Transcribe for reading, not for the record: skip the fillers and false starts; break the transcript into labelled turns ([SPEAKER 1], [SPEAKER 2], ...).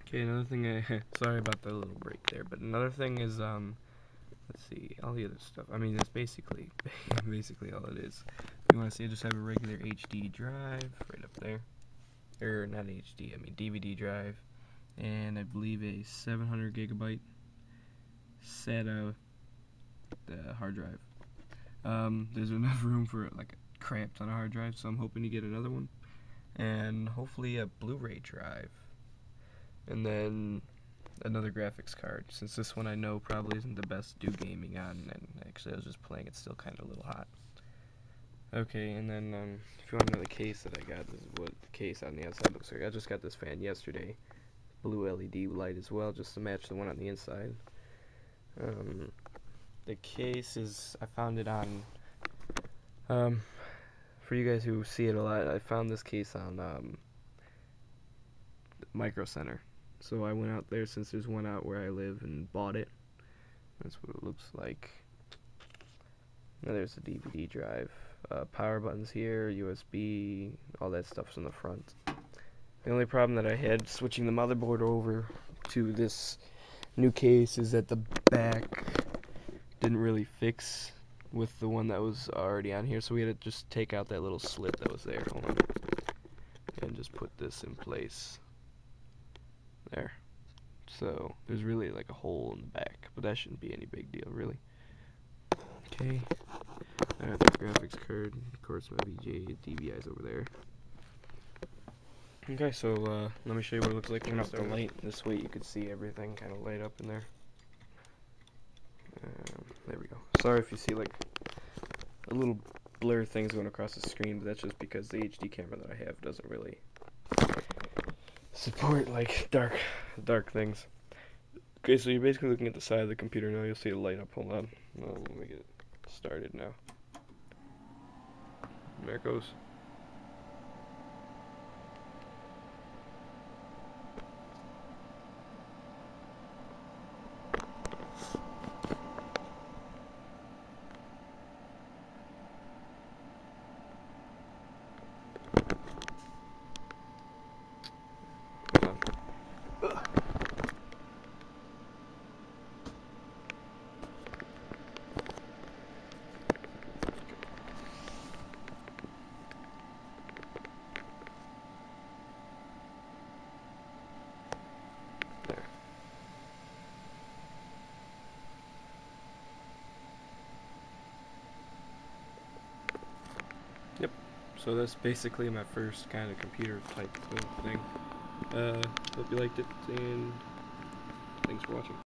[SPEAKER 1] Okay, another thing sorry about the little break there, but another thing is let's see, all the other stuff. I mean, it's basically basically all it is. You want to see, I just have a regular HD drive right up there. Or not HD, I mean DVD drive, and I believe a 700 gigabyte SATA hard drive. There's enough room for like a crap ton of hard drive, so I'm hoping to get another one, and hopefully a Blu-ray drive, and then another graphics card, since this one I know probably isn't the best to do gaming on, and actually I was just playing, it's still kind of a little hot. Okay, and then if you want to know the case that I got, this is what the case on the outside looks like. I just got this fan yesterday, blue LED light as well, just to match the one on the inside. The case is, I found it on, for you guys who see it a lot, I found this case on Micro Center. So I went out there, since there's one out where I live, and bought it. That's what it looks like. Now there's the DVD drive. Power buttons here, USB, all that stuff's in the front. The only problem that I had switching the motherboard over to this new case is that the back didn't really fix with the one that was already on here, so we had to just take out that little slit that was there. Hold on. And just put this in place. There. So there's really like a hole in the back, but that shouldn't be any big deal, really. Okay. I have the graphics card. Of course, my VGA DVI's over there. Okay, so let me show you what it looks like. Turn off the light. This way you could see everything kind of light up in there. There we go. Sorry if you see like a little blur things going across the screen, but that's just because the HD camera that I have doesn't really support like dark things. Okay, so you're basically looking at the side of the computer now. You'll see it light up. Hold on. Let me get it started now. There it goes. There. Yep. So that's basically my first kind of computer type thing. Hope you liked it, and thanks for watching.